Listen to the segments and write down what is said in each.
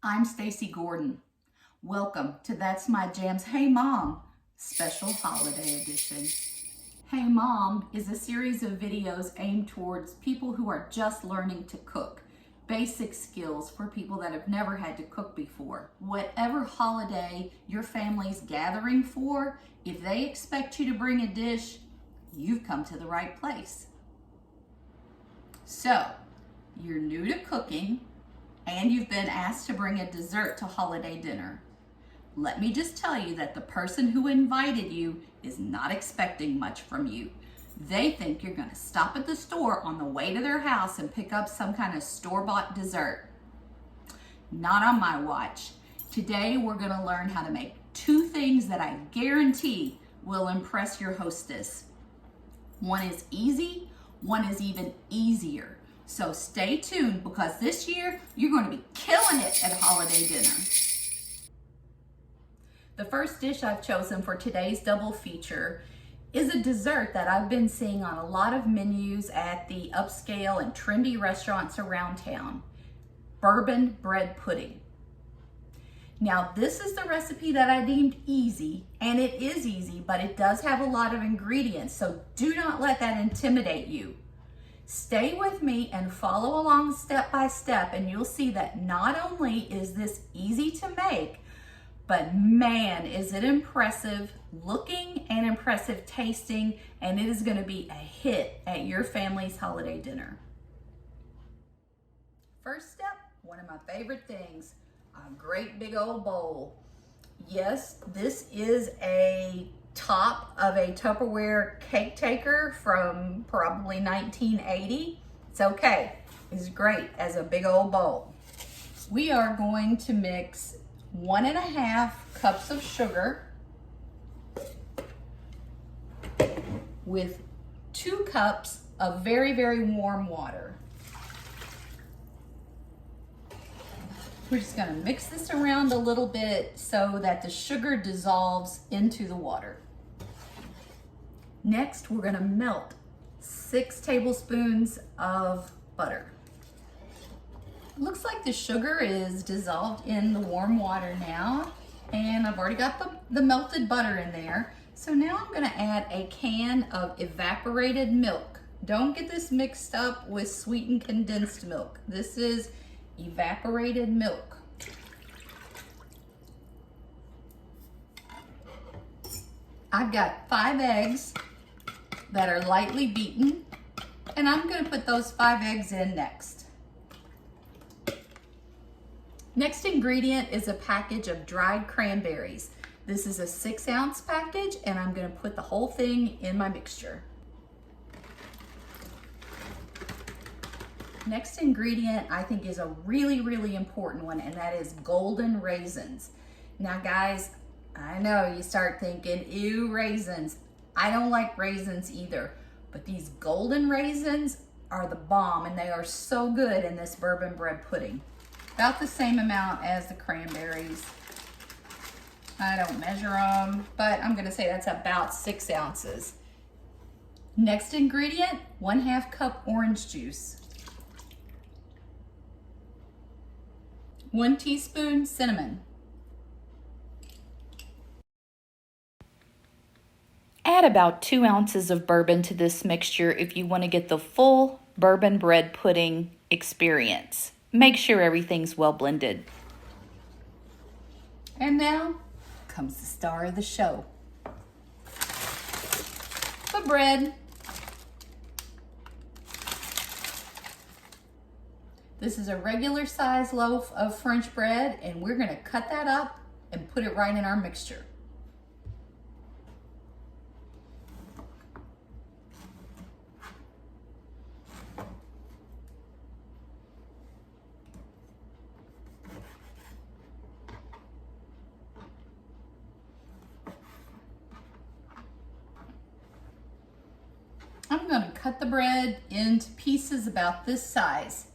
I'm Stacy Gordon. Welcome to That's My Jams Hey Mom Special Holiday Edition. Hey Mom is a series of videos aimed towards people who are just learning to cook. Basic skills for people that have never had to cook before. Whatever holiday your family's gathering for, if they expect you to bring a dish, you've come to the right place. So, you're new to cooking, and you've been asked to bring a dessert to holiday dinner. Let me just tell you that the person who invited you is not expecting much from you. They think you're going to stop at the store on the way to their house and pick up some kind of store-bought dessert. Not on my watch. Today we're going to learn how to make two things that I guarantee will impress your hostess. One is easy, one is even easier. So stay tuned because this year you're going to be killing it at holiday dinner. The first dish I've chosen for today's double feature is a dessert that I've been seeing on a lot of menus at the upscale and trendy restaurants around town. Bourbon Bread Pudding. Now this is the recipe that I deemed easy, and it is easy, but it does have a lot of ingredients, so do not let that intimidate you. Stay with me and follow along step by step, and you'll see that not only is this easy to make, but man, is it impressive looking and impressive tasting, and it is going to be a hit at your family's holiday dinner. First step, one of my favorite things, a great big old bowl. Yes, this is a top of a Tupperware cake taker from probably 1980. It's okay. It's great as a big old bowl. We are going to mix 1.5 cups of sugar with 2 cups of very, very warm water. We're just gonna mix this around a little bit so that the sugar dissolves into the water. Next, we're gonna melt 6 tablespoons of butter. It looks like the sugar is dissolved in the warm water now, and I've already got the melted butter in there. So now I'm gonna add a can of evaporated milk. Don't get this mixed up with sweetened condensed milk. This is evaporated milk. I've got 5 eggs that are lightly beaten, and I'm going to put those 5 eggs in next. Next ingredient is a package of dried cranberries. This is a 6-ounce package, and I'm going to put the whole thing in my mixture. Next ingredient I think is a really, really important one, and that is golden raisins. Now guys, I know you start thinking, ew, raisins. I don't like raisins either, but these golden raisins are the bomb, and they are so good in this bourbon bread pudding. About the same amount as the cranberries. I don't measure them, but I'm gonna say that's about 6 ounces. Next ingredient, 1/2 cup orange juice. 1 teaspoon cinnamon. Add about 2 ounces of bourbon to this mixture if you want to get the full bourbon bread pudding experience. Make sure everything's well blended. And now comes the star of the show. The bread. This is a regular size loaf of French bread, and we're gonna cut that up and put it right in our mixture. I'm gonna cut the bread into pieces about this size.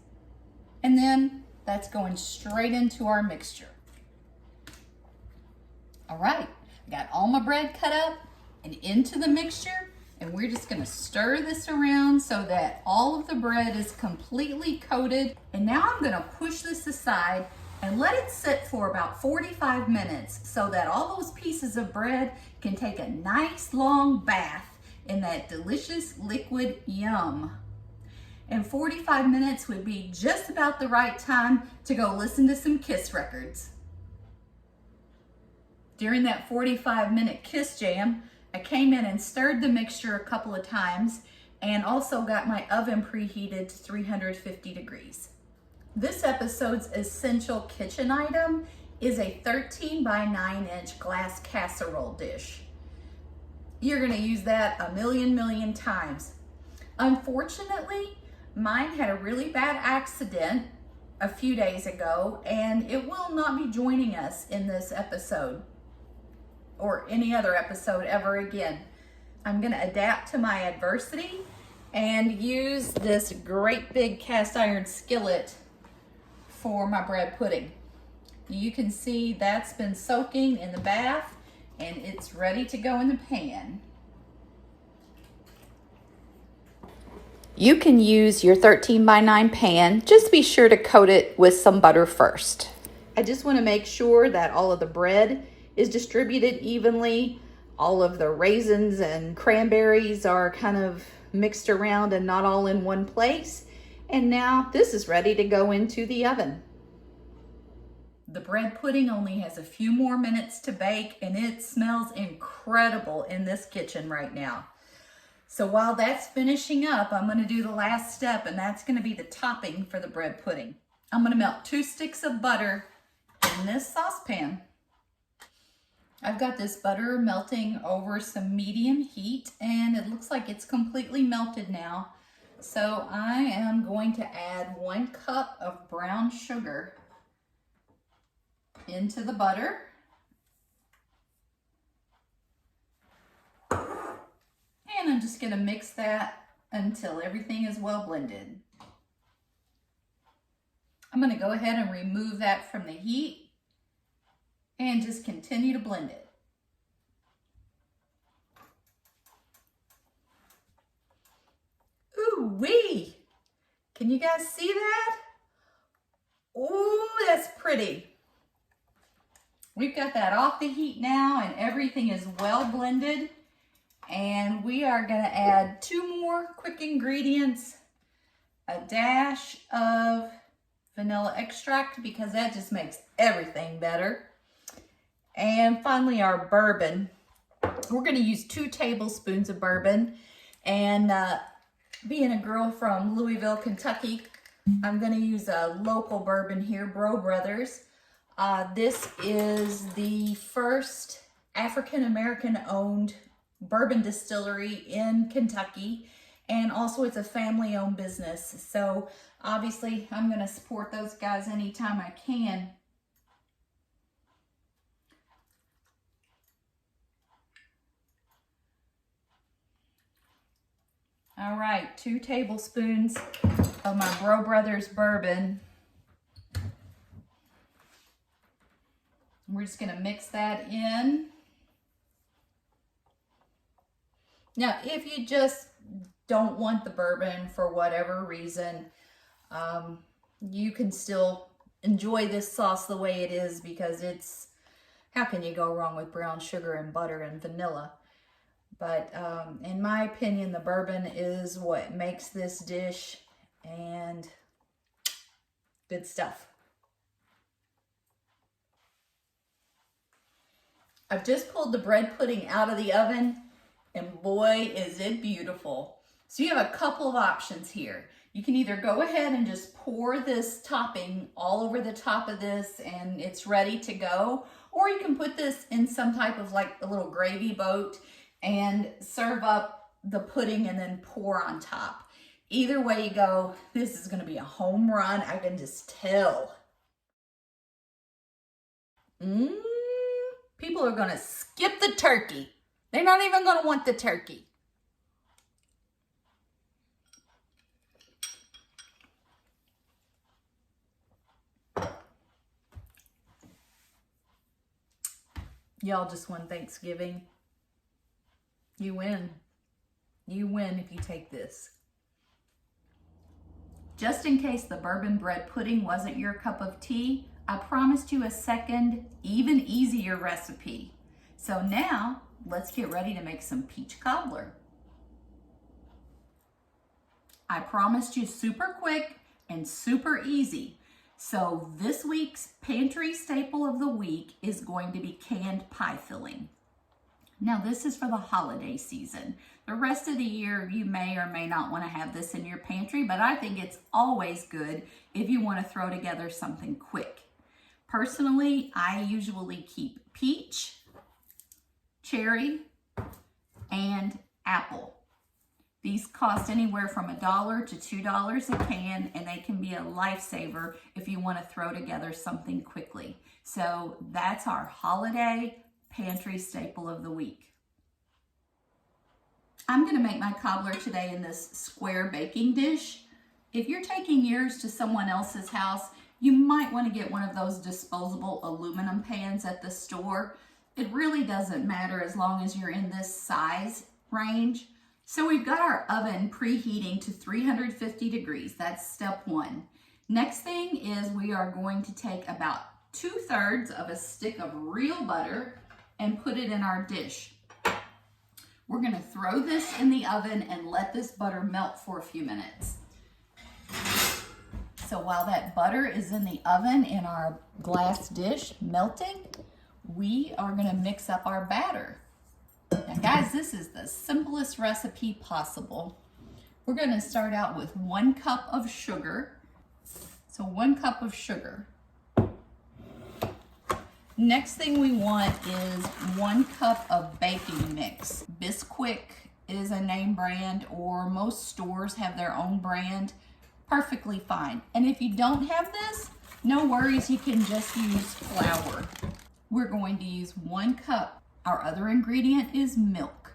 And then that's going straight into our mixture. All right, I got all my bread cut up and into the mixture, and we're just gonna stir this around so that all of the bread is completely coated. And now I'm gonna push this aside and let it sit for about 45 minutes so that all those pieces of bread can take a nice long bath in that delicious liquid yum. And 45 minutes would be just about the right time to go listen to some Kiss records. During that 45-minute Kiss jam, I came in and stirred the mixture a couple of times and also got my oven preheated to 350 degrees. This episode's essential kitchen item is a 13 by 9 inch glass casserole dish. You're gonna use that a million times. Unfortunately, mine had a really bad accident a few days ago, and it will not be joining us in this episode or any other episode ever again. I'm gonna adapt to my adversity and use this great big cast iron skillet for my bread pudding. You can see that's been soaking in the bath and it's ready to go in the pan. You can use your 13 by 9 pan. Just be sure to coat it with some butter first. I just want to make sure that all of the bread is distributed evenly. All of the raisins and cranberries are kind of mixed around and not all in one place. And now this is ready to go into the oven. The bread pudding only has a few more minutes to bake, and it smells incredible in this kitchen right now. So while that's finishing up, I'm going to do the last step, and that's going to be the topping for the bread pudding. I'm going to melt 2 sticks of butter in this saucepan. I've got this butter melting over some medium heat, and it looks like it's completely melted now. So I am going to add 1 cup of brown sugar into the butter. And I'm just going to mix that until everything is well blended. I'm going to go ahead and remove that from the heat and just continue to blend it. Ooh wee! Can you guys see that? Ooh, that's pretty. We've got that off the heat now and everything is well blended. And we are going to add 2 more quick ingredients, a dash of vanilla extract because that just makes everything better. And finally our bourbon. We're going to use 2 tablespoons of bourbon. And being a girl from Louisville, Kentucky, I'm going to use a local bourbon here, Brough Brothers. This is the first African-American owned bourbon distillery in Kentucky, and also it's a family-owned business. So obviously I'm going to support those guys anytime I can. All right, 2 tablespoons of my Brough Brothers bourbon. We're just going to mix that in. Now, if you just don't want the bourbon for whatever reason, you can still enjoy this sauce the way it is because it's, how can you go wrong with brown sugar and butter and vanilla? But in my opinion, the bourbon is what makes this dish, and good stuff. I've just pulled the bread pudding out of the oven, and boy, is it beautiful. So you have a couple of options here. You can either go ahead and just pour this topping all over the top of this and it's ready to go, or you can put this in some type of like a little gravy boat and serve up the pudding and then pour on top. Either way you go, this is gonna be a home run. I can just tell. People are gonna skip the turkey. They're not even gonna want the turkey. Y'all just won Thanksgiving. You win. You win if you take this. Just in case the bourbon bread pudding wasn't your cup of tea, I promised you a second, even easier recipe. So now let's get ready to make some peach cobbler. I promised you super quick and super easy. So this week's pantry staple of the week is going to be canned pie filling. Now this is for the holiday season. The rest of the year you may or may not want to have this in your pantry, but I think it's always good if you want to throw together something quick. Personally, I usually keep peach, cherry, and apple. These cost anywhere from $1 to $2 a can, and they can be a lifesaver if you want to throw together something quickly. So that's our holiday pantry staple of the week. I'm going to make my cobbler today in this square baking dish. If you're taking yours to someone else's house, you might want to get one of those disposable aluminum pans at the store. It really doesn't matter as long as you're in this size range. So we've got our oven preheating to 350 degrees. That's step one. Next thing is we are going to take about 2/3 of a stick of real butter and put it in our dish. We're going to throw this in the oven and let this butter melt for a few minutes. So while that butter is in the oven in our glass dish melting, we are going to mix up our batter. Now guys, this is the simplest recipe possible. We're going to start out with 1 cup of sugar. So 1 cup of sugar. Next thing we want is 1 cup of baking mix. Bisquick is a name brand, or most stores have their own brand. Perfectly fine. And if you don't have this, no worries, you can just use flour. We're going to use 1 cup. Our other ingredient is milk.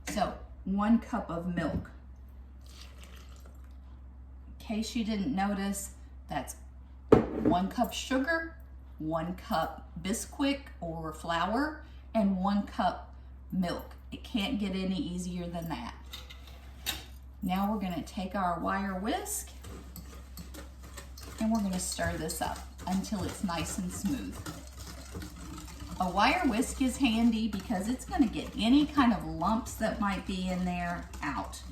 So 1 cup of milk. In case you didn't notice, that's 1 cup sugar, 1 cup Bisquick or flour, and 1 cup milk. It can't get any easier than that. Now we're going to take our wire whisk and we're going to stir this up until it's nice and smooth. A wire whisk is handy because it's going to get any kind of lumps that might be in there out.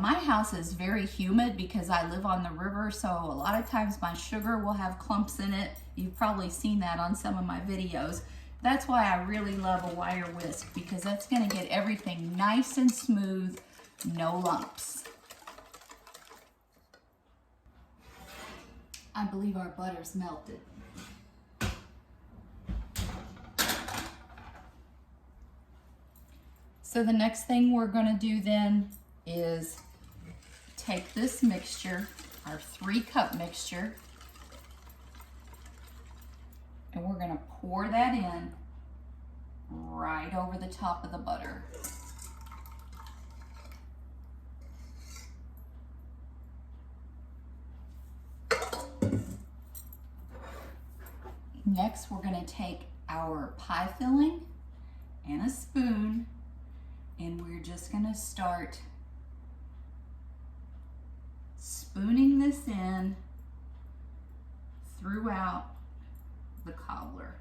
My house is very humid because I live on the river, so a lot of times my sugar will have clumps in it. You've probably seen that on some of my videos. That's why I really love a wire whisk, because that's going to get everything nice and smooth, no lumps. I believe our butter's melted. So the next thing we're going to do then is take this mixture, our 3-cup mixture, and we're going to pour that in right over the top of the butter. Next, we're going to take our pie filling and a spoon, and we're just going to start spooning this in throughout the cobbler.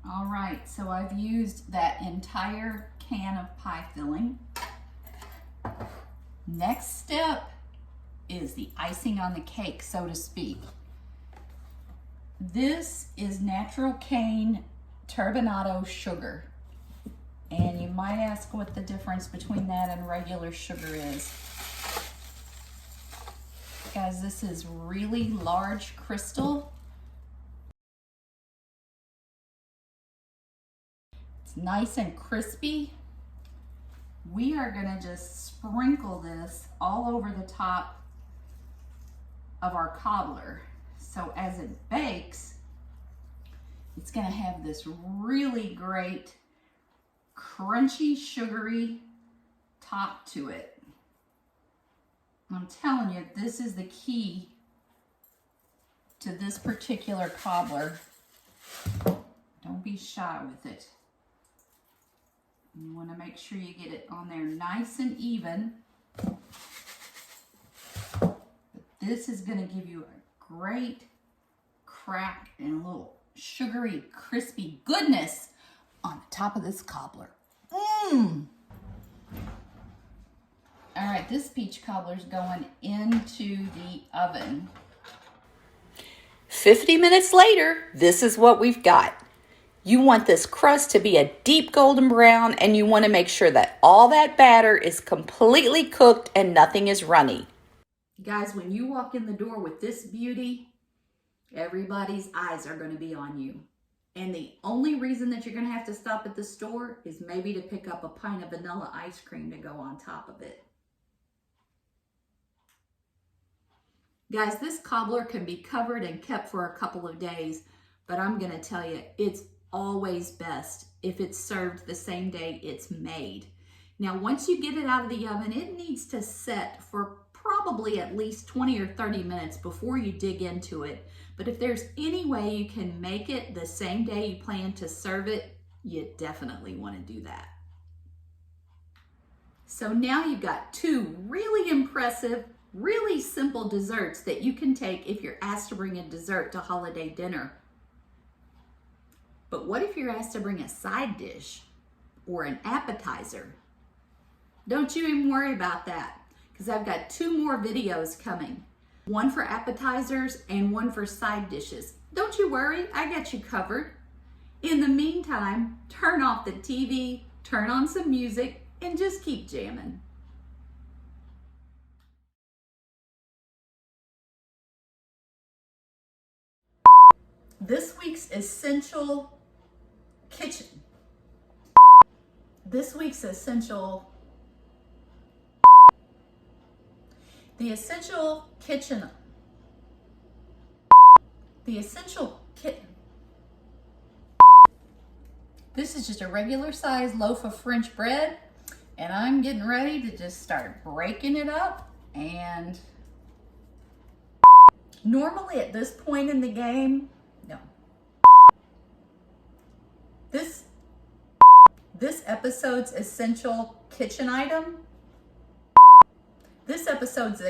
All right, so I've used that entire can of pie filling. Next step is the icing on the cake, so to speak. This is natural cane Turbinado Sugar. And you might ask what the difference between that and regular sugar is. Guys, this is really large crystal. It's nice and crispy. We are going to just sprinkle this all over the top of our cobbler. So as it bakes, it's going to have this really great crunchy, sugary top to it. I'm telling you, this is the key to this particular cobbler. Don't be shy with it. You want to make sure you get it on there nice and even. But this is going to give you a great crack and a little sugary, crispy goodness on the top of this cobbler. Mmm! All right, this peach cobbler's going into the oven. 50 minutes later, this is what we've got. You want this crust to be a deep golden brown, and you want to make sure that all that batter is completely cooked and nothing is runny. Guys, when you walk in the door with this beauty, everybody's eyes are going to be on you. And the only reason that you're going to have to stop at the store is maybe to pick up a pint of vanilla ice cream to go on top of it. Guys, this cobbler can be covered and kept for a couple of days, but I'm going to tell you, it's always best if it's served the same day it's made. Now, once you get it out of the oven, it needs to set for probably at least 20 or 30 minutes before you dig into it. But if there's any way you can make it the same day you plan to serve it, you definitely want to do that. So now you've got two really impressive, really simple desserts that you can take if you're asked to bring a dessert to holiday dinner. But what if you're asked to bring a side dish or an appetizer? Don't you even worry about that, because I've got two more videos coming. One for appetizers and one for side dishes. Don't you worry, I got you covered. In the meantime, turn off the TV, turn on some music, and just keep jamming. This week's essential kitchen. This week's essential. The essential kitchen. The essential kit. This is just a regular size loaf of French bread, and I'm getting ready to just start breaking it up. And normally at this point in the game, no. This episode's essential kitchen item. This episode's